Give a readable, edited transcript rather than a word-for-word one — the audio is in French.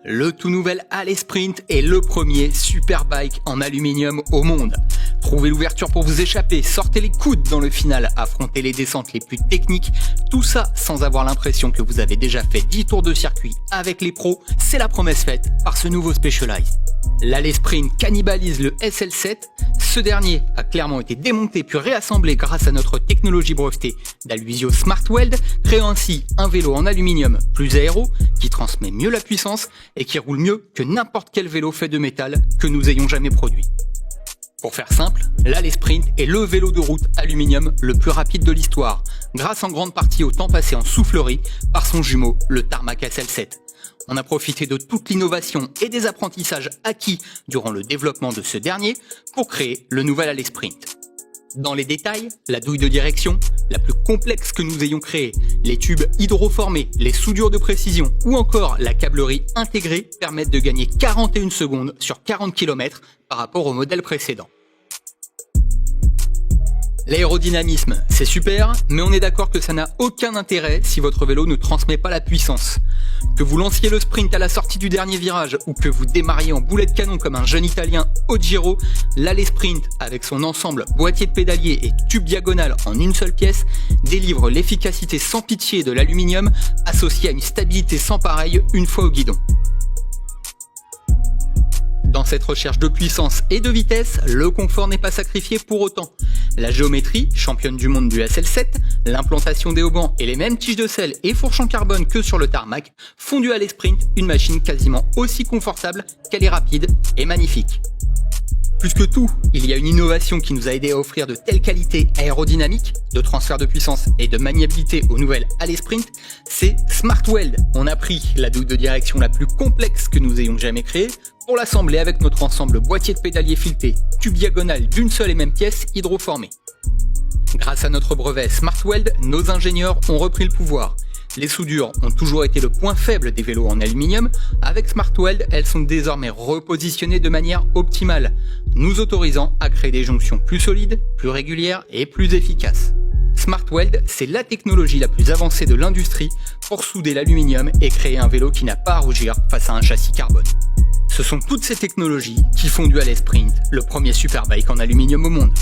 Le tout nouvel Allez Sprint est le premier superbike en aluminium au monde. Trouvez l'ouverture pour vous échapper, sortez les coudes dans le final, affrontez les descentes les plus techniques, tout ça sans avoir l'impression que vous avez déjà fait 10 tours de circuit avec les pros, c'est la promesse faite par ce nouveau Specialized. L'Allez Sprint cannibalise le SL7, ce dernier a clairement été démonté puis réassemblé grâce à notre technologie brevetée d'Alusio SmartWeld, créant ainsi un vélo en aluminium plus aéro, qui transmet mieux la puissance et qui roule mieux que n'importe quel vélo fait de métal que nous ayons jamais produit. Pour faire simple, l'Allez Sprint est le vélo de route aluminium le plus rapide de l'histoire, grâce en grande partie au temps passé en soufflerie par son jumeau, le Tarmac SL7. On a profité de toute l'innovation et des apprentissages acquis durant le développement de ce dernier pour créer le nouvel Allez Sprint. Dans les détails, la douille de direction, la plus complexe que nous ayons créée, les tubes hydroformés, les soudures de précision ou encore la câblerie intégrée permettent de gagner 41 secondes sur 40 km par rapport au modèle précédent. L'aérodynamisme, c'est super, mais on est d'accord que ça n'a aucun intérêt si votre vélo ne transmet pas la puissance. Que vous lanciez le sprint à la sortie du dernier virage ou que vous démarriez en boulet de canon comme un jeune italien au Giro, l'Allez Sprint, avec son ensemble boîtier de pédalier et tube diagonal en une seule pièce, délivre l'efficacité sans pitié de l'aluminium associée à une stabilité sans pareille une fois au guidon. Dans cette recherche de puissance et de vitesse, le confort n'est pas sacrifié pour autant. La géométrie, championne du monde du SL7, l'implantation des haubans et les mêmes tiges de selle et fourches en carbone que sur le tarmac font du Allez Sprint une machine quasiment aussi confortable qu'elle est rapide et magnifique. Plus que tout, il y a une innovation qui nous a aidé à offrir de telles qualités aérodynamiques, de transfert de puissance et de maniabilité au nouvel Allez Sprint, c'est SmartWeld. On a pris la douille de direction la plus complexe que nous ayons jamais créée pour l'assembler avec notre ensemble boîtier de pédalier fileté, tube diagonal d'une seule et même pièce hydroformée. Grâce à notre brevet SmartWeld, nos ingénieurs ont repris le pouvoir. Les soudures ont toujours été le point faible des vélos en aluminium. Avec SmartWeld, elles sont désormais repositionnées de manière optimale, nous autorisant à créer des jonctions plus solides, plus régulières et plus efficaces. SmartWeld, c'est la technologie la plus avancée de l'industrie pour souder l'aluminium et créer un vélo qui n'a pas à rougir face à un châssis carbone. Ce sont toutes ces technologies qui font du Allez Sprint le premier superbike en aluminium au monde.